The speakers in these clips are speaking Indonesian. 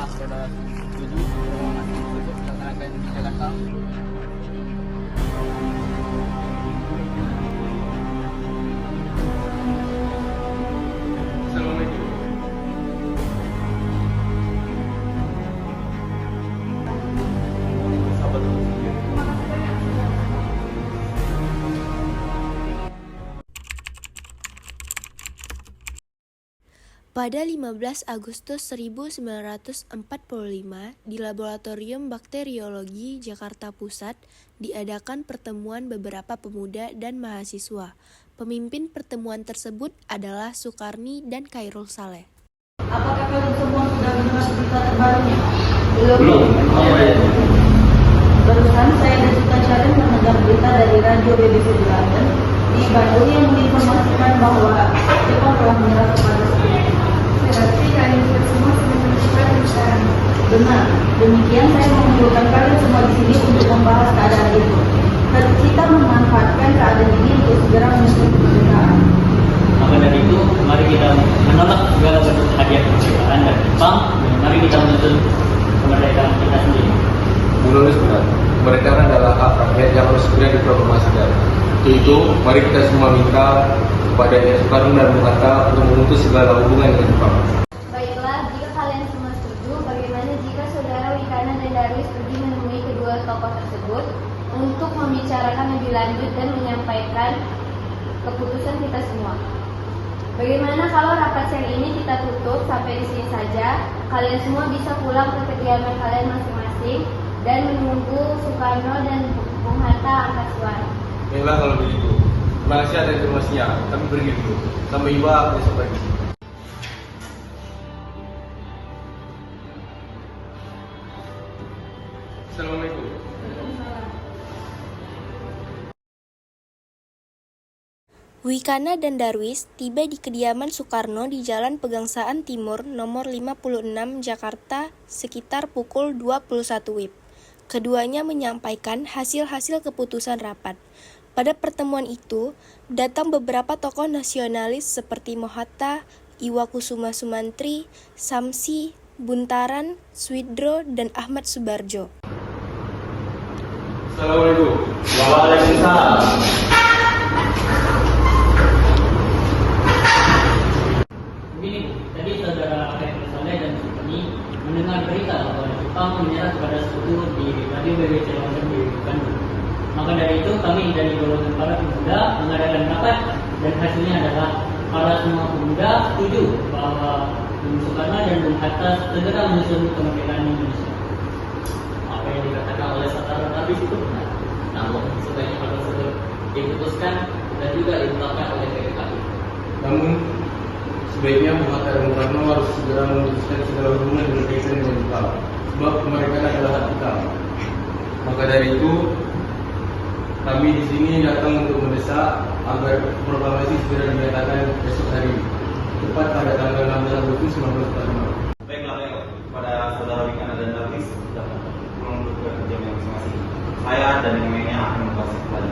apakah saudara setuju untuk melaksanakan di Jakarta? Assalamualaikum. Sahabat sendiri. Pada 15 Agustus 1945, di Laboratorium Bakteriologi Jakarta Pusat, diadakan pertemuan beberapa pemuda dan mahasiswa. Pemimpin pertemuan tersebut adalah Sukarni dan Khairul Saleh. Apakah kalian semua sudah mendengar berita terbarunya? Belum. Barusan saya dan Suka Syarif mendengar berita dari radio BBC di London di Bandung yang menginformasikan bahwa Jepang telah menyerah kepada Sekutu. Berarti kalian semua sudah menentukan sekarang. Benar, demikian saya mengumpulkan kalian semua di sini untuk membahas keadaan itu. Kita memanfaatkan keadaan ini untuk segera menyusun kemerdekaan. Maka dari itu, mari kita menolak segala bentuk hadiah kemerdekaan dari Jepang dan mari kita menuntut kemerdekaan kita sendiri. Menulis benar, kemerdekaan adalah hak rakyat yang harus segera diproklamasikan. Untuk itu, mari kita semua minta kepada Soekarno dan Bung Hatta untuk memutus segala hubungan dengan Jepang. Baiklah, jika kalian semua setuju, bagaimana jika saudara Wikana dan Darwis pergi menemui kedua tokoh tersebut untuk membicarakan lebih lanjut dan menyampaikan keputusan kita semua? Bagaimana kalau rapat siang ini kita tutup sampai di sini saja? Kalian semua bisa pulang ke kediaman kalian masing-masing dan menunggu Soekarno dan Bung Hatta angkat suara. Baiklah kalau begitu. Terima kasih atas informasinya. Kami pergi dulu. Sampai jumpa besok pagi. Assalamualaikum. Wikana dan Darwis tiba di kediaman Soekarno di Jalan Pegangsaan Timur nomor 56 Jakarta sekitar pukul 21 WIB. Keduanya menyampaikan hasil-hasil keputusan rapat. Pada pertemuan itu, datang beberapa tokoh nasionalis seperti Mohatta, Iwakusuma Sumantri, Samsi, Buntaran, Swidro, dan Ahmad Subarjo. Assalamualaikum. Waalaikumsalam. Begini, tadi saudara Khairul Saleh dan Sukarni mendengar berita bahwa Jepang menyerah kepada Sekutu di radio BBC London di Bandung. Maka dari itu kami dari golongan para pemuda mengadakan rapat dan hasilnya adalah para semua pemuda setuju bahwa Bung Soekarno dan Bung Hatta segera menyusun kemerdekaan Indonesia. Apa yang dikatakan oleh saudara tadi itu benar. Namun sebaiknya hal tersebut diputuskan dan juga ditetapkan oleh PPKI. Namun, sebaiknya Bung Hatta dan Bung Karno harus segera memutuskan segala hubungan dengan Kaisar dan Jepang. Sebab kemerdekaan adalah hak kita. Maka dari itu, kami di sini datang untuk mendesak agar proklamasi segera dinyatakan esok hari, tepat pada tanggal 16 Agustus 1945. Baiklah, kepada saudara Wikana dan Darwis sudah pulang ke kediaman masing-masing. Saya dan yang lainnya akan membahas kembali.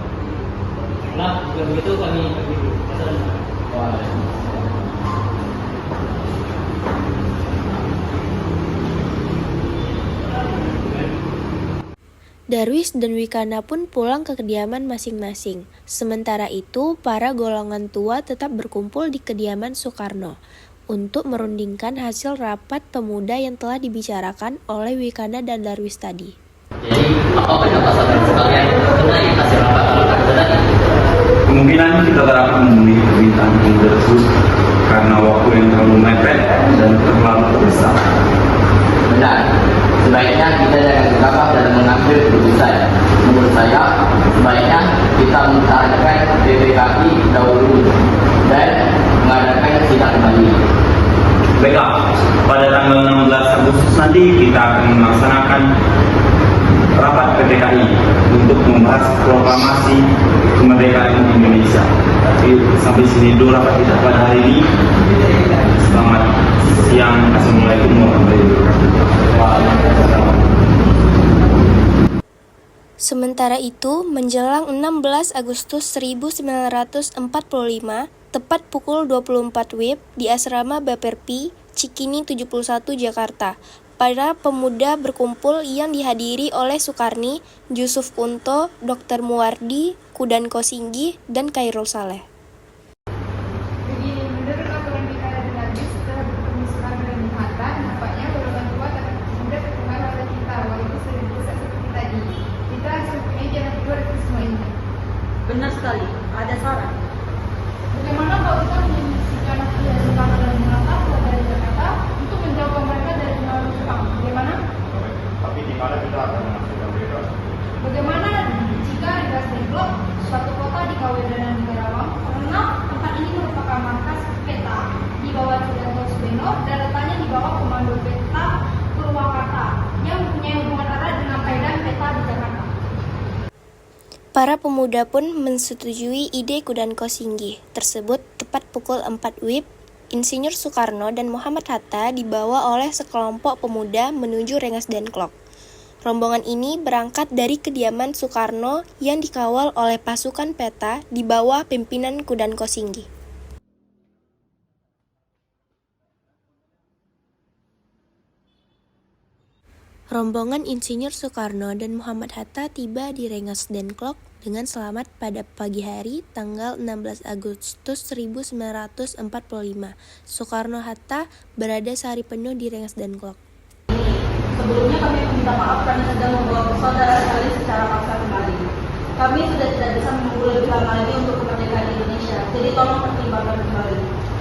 Nah, jika begitu kami pergi dulu. Darwis dan Wikana pun pulang ke kediaman masing-masing. Sementara itu, para golongan tua tetap berkumpul di kediaman Soekarno untuk merundingkan hasil rapat pemuda yang telah dibicarakan oleh Wikana dan Darwis tadi. Jadi, apa pendapat saudara sekalian mengenai hasil rapat tadi? Kemungkinan kita tak akan memenuhi permintaan pemuda tersebut karena waktu yang terlalu mepet dan terlalu besar. Benar. Sebaiknya kita jangan gegabah dalam mengambil keputusan. Menurut saya, sebaiknya kita mengadakan PPKI dahulu dan mengadakan sidang kembali. Baiklah, pada tanggal 16 Agustus nanti kita akan melaksanakan rapat PPKI untuk membahas proklamasi kemerdekaan Indonesia. Jadi, sampai sini dulu rapat kita pada hari ini. Selamat siang. Assalamualaikum warahmatullahi wabarakatuh. Sementara itu, menjelang 16 Agustus 1945, tepat pukul 24 WIB di asrama Baperpi, Cikini 71 Jakarta, Para pemuda berkumpul yang dihadiri oleh Sukarni, Yusuf Kunto, Dr. Muwardi, Kudan Kosinggi, dan Khairul Saleh. Begini, menurut aturan Wikana dan Darwis, setelah bertemu Soekarno dan Bung Hatta, nampaknya golongan tua akan mudah terpengaruh oleh kita, walaupun sudah besar seperti tadi. Kita harus mempunyai jalan keluar dari semua ini. Benar sekali, ada saran. Bagaimana kalau kita menyaksikan Soekarno dan Bung Hatta keluar dari Jakarta untuk menjauhkan mereka dari pengaruh Jepang? Bagaimana? Tapi di mana kita akan menghasilkan mereka? Bagaimana jika Rengas Dengklok, suatu kota di Kawedanan di Karawang, karena tempat ini merupakan markas peta di bawah Sudarto Subeno dan letaknya di bawah Komando Peta Purwakarta yang mempunyai hubungan erat dengan Medan Peta di Jakarta. Para pemuda pun mensetujui ide Kudan Kosinggi tersebut. Tepat pukul 4 WIB, Insinyur Soekarno dan Muhammad Hatta dibawa oleh sekelompok pemuda menuju Rengas Dengklok. Rombongan ini berangkat dari kediaman Soekarno yang dikawal oleh pasukan peta di bawah pimpinan Kudan Kosinggi. Rombongan Insinyur Soekarno dan Muhammad Hatta tiba di Rengas Dengklok dengan selamat pada pagi hari tanggal 16 Agustus 1945. Soekarno-Hatta berada sehari penuh di Rengas Dengklok. Sebelumnya kami meminta maaf karena sudah membawa saudara sekali secara paksa kembali. Kami sudah tidak bisa menunggu lebih lama lagi untuk kemerdekaan Indonesia, jadi tolong pertimbangkan kembali.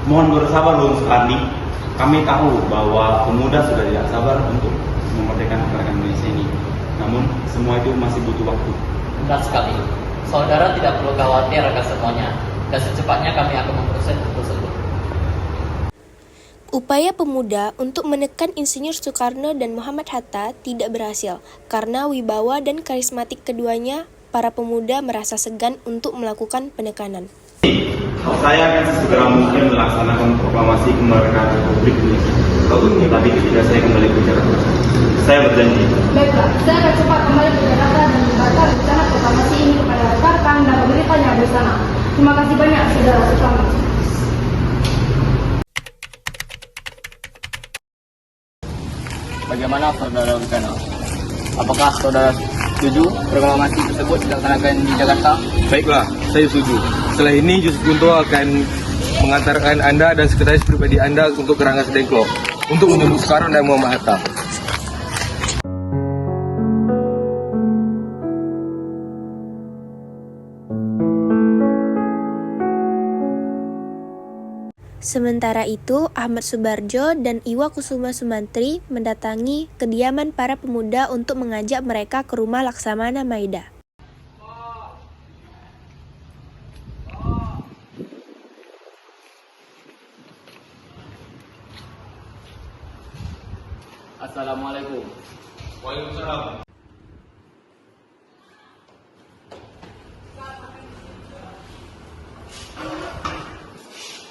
Mohon bersabar Bung Soekarni. Kami tahu bahwa pemuda sudah tidak sabar untuk memerdekakan Indonesia ini. Namun semua itu masih butuh waktu. Benar sekali. Saudara tidak perlu khawatir akan semuanya, dan secepatnya kami akan memproses tersebut. Upaya pemuda untuk menekan Insinyur Soekarno dan Muhammad Hatta tidak berhasil karena wibawa dan karismatik keduanya. Para pemuda merasa segan untuk melakukan penekanan. Saya akan segera mungkin melaksanakan proklamasi kemerdekaan Republik Indonesia. Tapi ketika saya kembali ke Jakarta, saya berjanji. Baiklah, saya akan cepat kembali ke Jakarta dan membaca rencana proklamasi ini kepada rekan dan pemerintah yang ada di sana. Terima kasih banyak, saudara Soekarno. Bagaimana saudara Wikana? Apakah saudara setuju proklamasi tersebut dilaksanakan di Jakarta? Baiklah, saya setuju. Setelah ini Yusuf Kunto akan mengantarkan Anda dan sekretaris pribadi Anda untuk ke Rengas Dengklok untuk menjemput Soekarno dan Muhammad Hatta. Sementara itu, Ahmad Subarjo dan Iwa Kusuma Sumantri mendatangi kediaman para pemuda untuk mengajak mereka ke rumah Laksamana Maida. Assalamualaikum. Waalaikumsalam.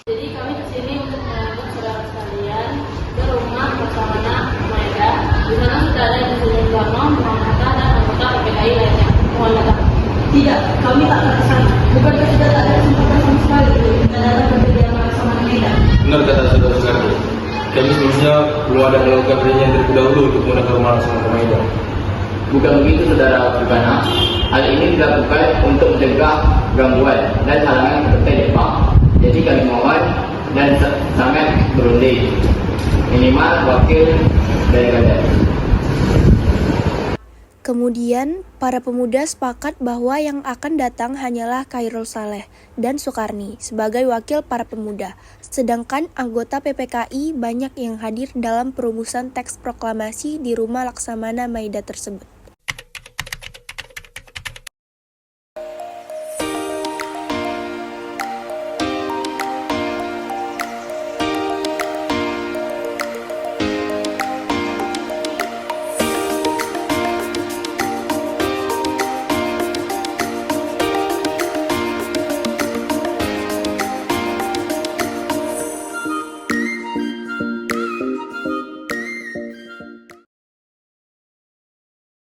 Jadi kami kesini untuk menyambut saudara sekalian ke rumah Laksamana Maida, di mana sudah ada Insinyur Soekarno, Muhammad Hatta, dan anggota PPKI lainnya. Mohon datang. Tidak, kami tak akan kesana. Bukankah sudah tak ada kesempatan sama sekali dan datang ke kediaman Laksamana Maida? Benar kata saudara Soekarno. Kami sebelumnya belum ada melakukan perjanjian terlebih dahulu untuk menggunakan rumah Laksamana Maida. Bukan begitu saudara Wikana. Hal ini dilakukan untuk mencegah gangguan dan halangan seperti Jepang. Jadi kami mohon dan sangat berunding minimal wakil dari kalian. Kemudian, para pemuda sepakat bahwa yang akan datang hanyalah Khairul Saleh dan Sukarni sebagai wakil para pemuda. Sedangkan anggota PPKI banyak yang hadir dalam perumusan teks proklamasi di rumah Laksamana Maida tersebut.